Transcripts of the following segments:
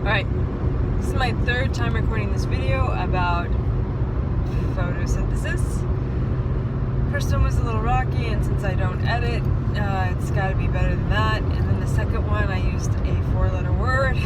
Alright, this is my third time recording this video about photosynthesis. First one was a little rocky, and since I don't edit, it's got to be better than that. And then the second one, I used a 4-letter word.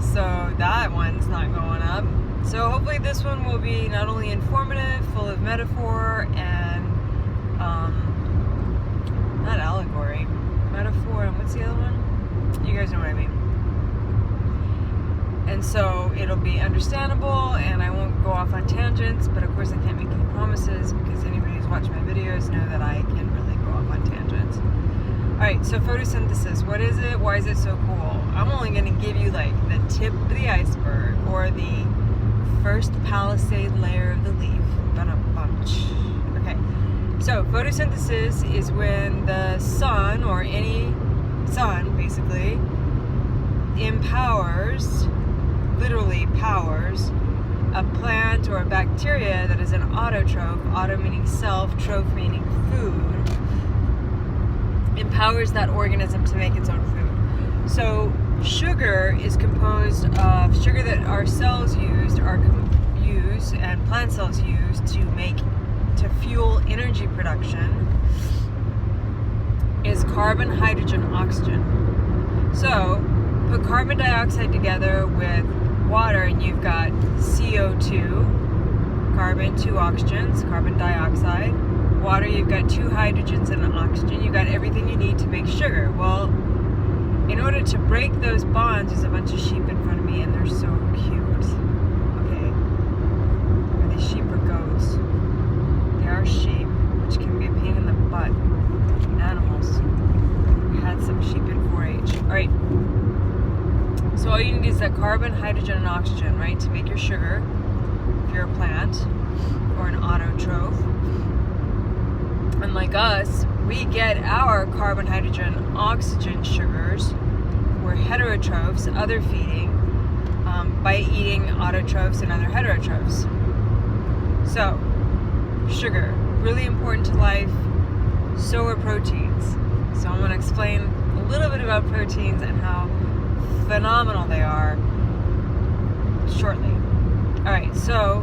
So that one's not going up. So hopefully this one will be not only informative, full of metaphor and, not allegory, metaphor, and what's the other one? You guys know what I mean. And so it'll be understandable, and I won't go off on tangents, but of course I can't make any promises because anybody who's watched my videos know that I can really go off on tangents. Alright, so photosynthesis, what is it? Why is it so cool? I'm only going to give you like the tip of the iceberg, or the first palisade layer of the leaf. Okay, so photosynthesis is when the sun, or any sun basically, literally powers a plant or a bacteria that is an autotroph, auto meaning self, troph meaning food, empowers that organism to make its own food. So sugar is composed of sugar that our cells use and plant cells use to fuel energy production is carbon, hydrogen, oxygen. So put carbon dioxide together with water and you've got CO2, carbon, 2 oxygens, carbon dioxide. Water, you've got 2 hydrogens and an oxygen. You've got everything you need to make sugar. Well, in order to break those bonds, there's a bunch of sheep in front of me and they're so cute. Okay. Are they sheep or goats? They are sheep, which can be a pain in the butt. Animals. We had some sheep in 4-H. Alright. So all you need is that carbon, hydrogen, and oxygen, right, to make your sugar, if you're a plant, or an autotroph. And like us, we get our carbon, hydrogen, oxygen sugars. We're heterotrophs, other feeding, by eating autotrophs and other heterotrophs. So, sugar, really important to life. So are proteins. So I'm going to explain a little bit about proteins and how phenomenal they are shortly. Alright, so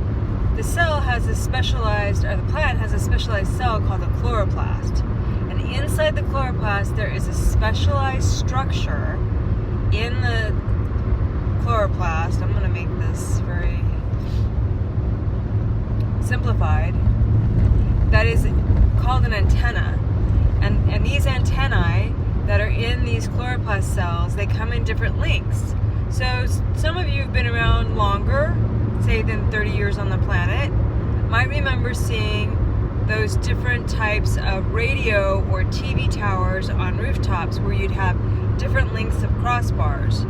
the cell has a specialized, or the plant has a specialized cell called the chloroplast. And inside the chloroplast there is a specialized structure in the chloroplast. I'm going to make this very simplified. That is called an antenna. And these antennae that are in these chloroplast cells, they come in different lengths. So some of you have been around longer, say than 30 years on the planet, might remember seeing those different types of radio or TV towers on rooftops where you'd have different lengths of crossbars.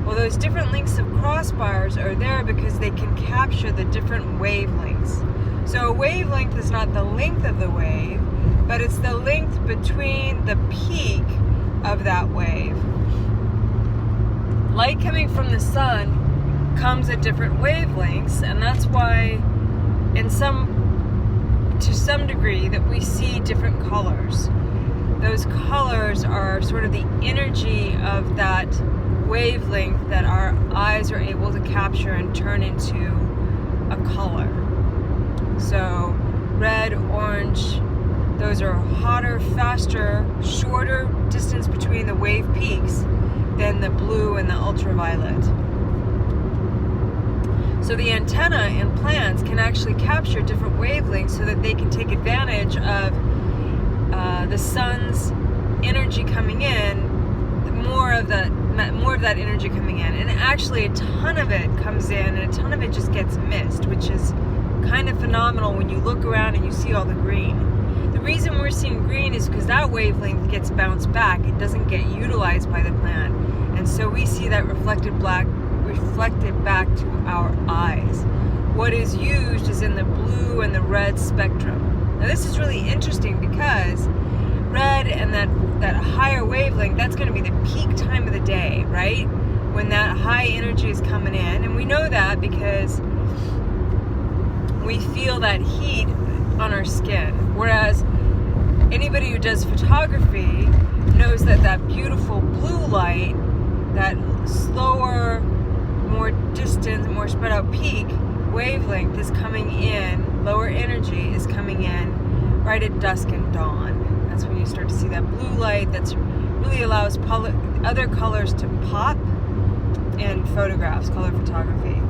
Well, those different lengths of crossbars are there because they can capture the different wavelengths. So a wavelength is not the length of the wave, but it's the length between the peak of that wave. Light coming from the sun comes at different wavelengths, and that's why to some degree that we see different colors. Those colors are sort of the energy of that wavelength that our eyes are able to capture and turn into a color. So red, orange, those are hotter, faster, shorter distance between the wave peaks than the blue and the ultraviolet. So the antenna in plants can actually capture different wavelengths so that they can take advantage of the sun's energy coming in, more of that energy coming in. And actually a ton of it comes in and a ton of it just gets missed, which is kind of phenomenal when you look around and you see all the green. The reason we're seeing green is because that wavelength gets bounced back. It doesn't get utilized by the plant. And so we see that reflected back to our eyes. What is used is in the blue and the red spectrum. Now this is really interesting because red and that higher wavelength, that's going to be the peak time of the day, right? When that high energy is coming in. And we know that because we feel that heat on our skin. Whereas anybody who does photography knows that beautiful blue light, that more spread out peak wavelength is coming in, lower energy is coming in right at dusk and dawn. That's when you start to see that blue light that really allows other colors to pop in photographs, color photography,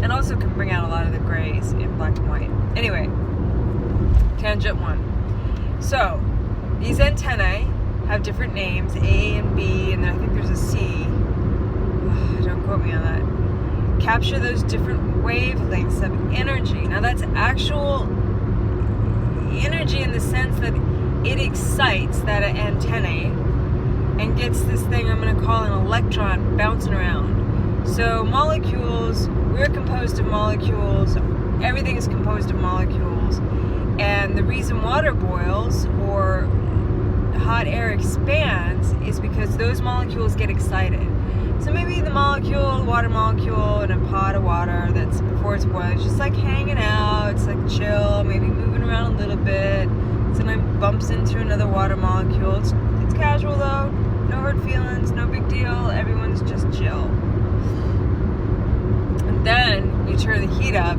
and also can bring out a lot of the grays in black and white. Anyway, tangent 1. So, these antennae have different names, A and B, and then I think there's a C. Don't quote me on that. Capture those different wavelengths of energy. Now that's actual energy in the sense that it excites that antennae and gets this thing I'm going to call an electron bouncing around. So molecules, we're composed of molecules, everything is composed of molecules, and the reason water boils or hot air expands is because those molecules get excited. So maybe the water molecule in a pot of water that's before it's boiling, it's just like hanging out, it's like chill, maybe moving around a little bit, sometimes bumps into another water molecule. It's casual though, no hurt feelings, no big deal, everyone's just chill. And then you turn the heat up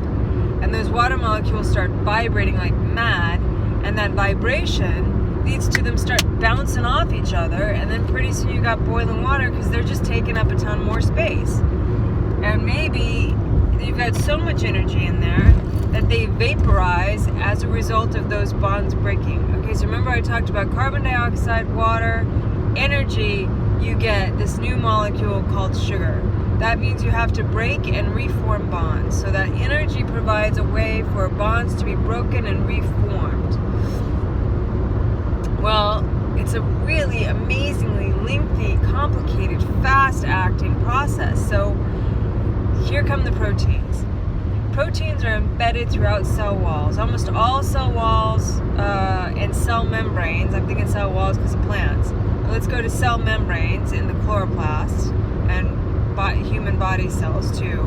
and those water molecules start vibrating like mad, and that vibration leads to them start bouncing off each other, and then pretty soon you got boiling water because they're just taking up a ton more space. And maybe you've got so much energy in there that they vaporize as a result of those bonds breaking. Okay, so remember I talked about carbon dioxide, water, energy, you get this new molecule called sugar. That means you have to break and reform bonds. So that energy provides a way for bonds to be broken and reformed. Well, it's a really amazingly lengthy, complicated, fast-acting process. So here come the proteins. Proteins are embedded throughout cell walls. Almost all cell walls and cell membranes, I'm thinking cell walls because of plants. But let's go to cell membranes in the chloroplast, and human body cells too,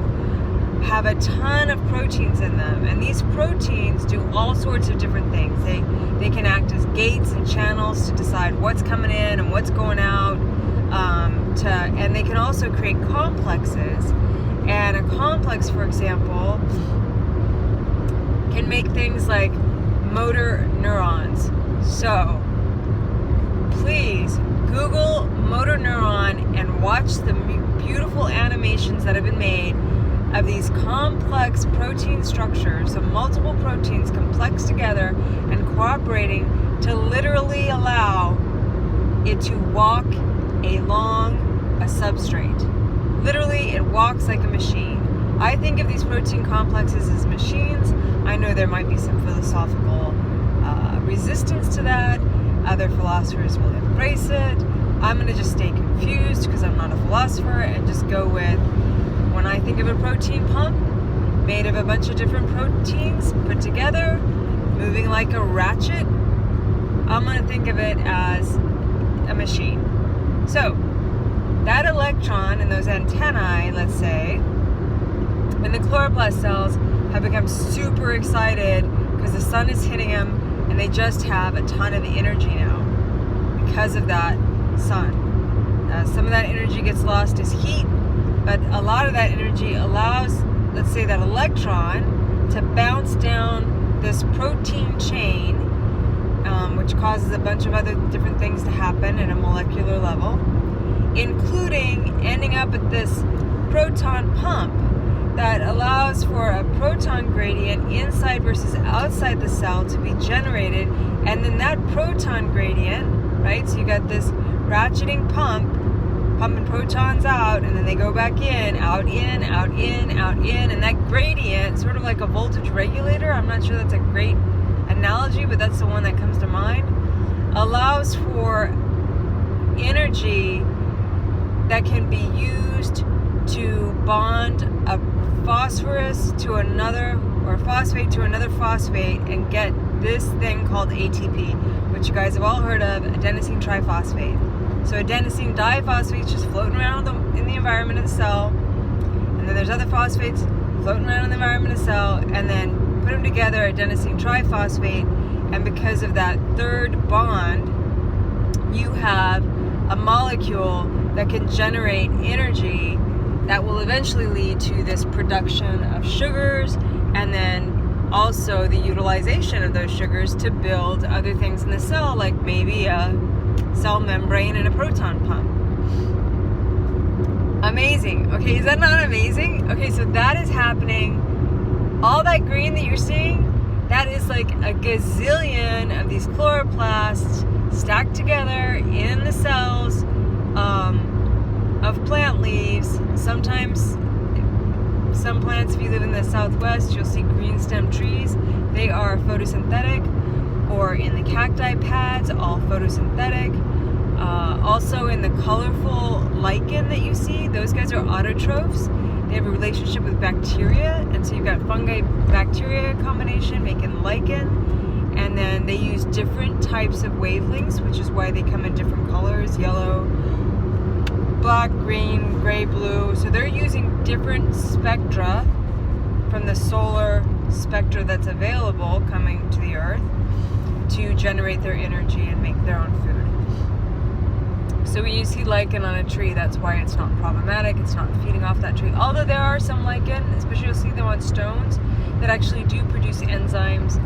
have a ton of proteins in them, and these proteins do all sorts of different things. They can act as gates and channels to decide what's coming in and what's going out, and they can also create complexes. And a complex, for example, can make things like motor neurons. So please Google motor neuron and watch the beautiful animations that have been made of these complex protein structures of multiple proteins complex together and cooperating to literally allow it to walk along a substrate. Literally, it walks like a machine. I think of these protein complexes as machines. I know there might be some philosophical resistance to that. Other philosophers will embrace it. I'm going to just stay confused because I'm not a philosopher and just go with, when I think of a protein pump made of a bunch of different proteins put together, moving like a ratchet, I'm going to think of it as a machine. So, that electron and those antennae, let's say, in the chloroplast cells have become super excited because the sun is hitting them and they just have a ton of energy now because of that sun. Some of that energy gets lost as heat, but a lot of that energy allows, let's say, that electron to bounce down this protein chain, which causes a bunch of other different things to happen at a molecular level, including ending up at this proton pump that allows for a proton gradient inside versus outside the cell to be generated, and then that proton gradient, right, so you got this ratcheting pump, pumping protons out, and then they go back in, out in, out in, out in, and that gradient, sort of like a voltage regulator, I'm not sure that's a great analogy, but that's the one that comes to mind, allows for energy that can be used to bond a phosphorus to another, or phosphate to another phosphate, and get this thing called ATP, which you guys have all heard of, adenosine triphosphate. So adenosine diphosphate is just floating around in the environment of the cell, and then there's other phosphates floating around in the environment of the cell, and then put them together, adenosine triphosphate, and because of that third bond, you have a molecule that can generate energy that will eventually lead to this production of sugars, and then also the utilization of those sugars to build other things in the cell, like maybe a cell membrane and a proton pump. Amazing. Okay, is that not amazing? Okay, so that is happening. All that green that you're seeing, that is like a gazillion of these chloroplasts stacked together in the cells of plant leaves. Sometimes, some plants, if you live in the Southwest, you'll see green stem trees. They are photosynthetic, or in the cacti pads, all photosynthetic. Also in the colorful lichen that you see, those guys are autotrophs. They have a relationship with bacteria, and so you've got fungi-bacteria combination making lichen, and then they use different types of wavelengths, which is why they come in different colors: yellow, black, green, gray, blue. So they're using different spectra from the solar spectra that's available coming to the earth to generate their energy and make their own food. So when you see lichen on a tree, that's why it's not problematic. It's not feeding off that tree. Although there are some lichen, especially you'll see them on stones, that actually do produce enzymes,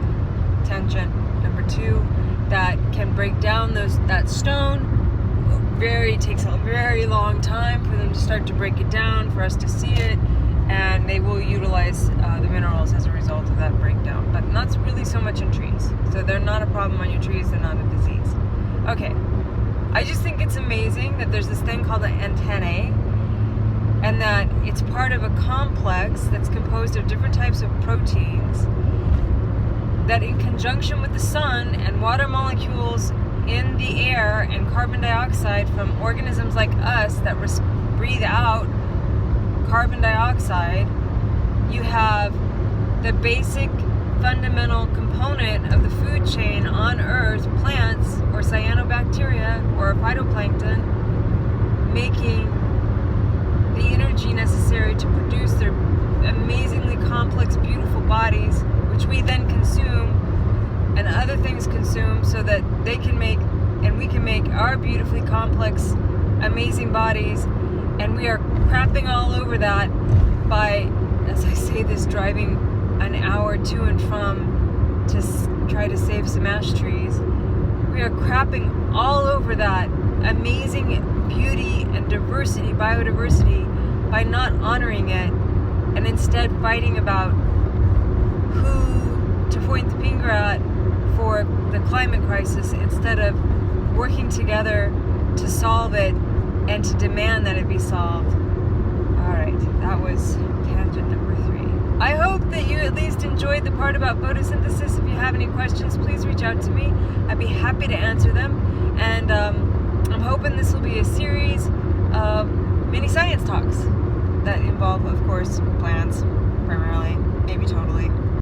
tangent number 2, that can break down that stone. Takes a very long time for them to start to break it down, for us to see it, and they will utilize the minerals as a result of that breakdown. But not really so much in trees. So they're not a problem on your trees. They're not a disease. Okay. I just think it's amazing that there's this thing called an antennae, and that it's part of a complex that's composed of different types of proteins that, in conjunction with the sun and water molecules in the air and carbon dioxide from organisms like us that breathe out carbon dioxide, you have the basic fundamental component of the food chain on Earth, plants or cyanobacteria or phytoplankton, making the energy necessary to produce their amazingly complex, beautiful bodies, which we then consume and other things consume, so that they can make, and we can make, our beautifully complex, amazing bodies. And we are crapping all over that by, as I say this, driving an hour to and from to try to save some ash trees. We are crapping all over that amazing beauty and diversity, biodiversity, by not honoring it, and instead fighting about who to point the finger at for the climate crisis, instead of working together to solve it and to demand that it be solved. Alright, that was tangent number 3. I hope that you at least enjoyed the part about photosynthesis. If you have any questions, please reach out to me. I'd be happy to answer them. And I'm hoping this will be a series of mini science talks that involve, of course, plants primarily, maybe totally.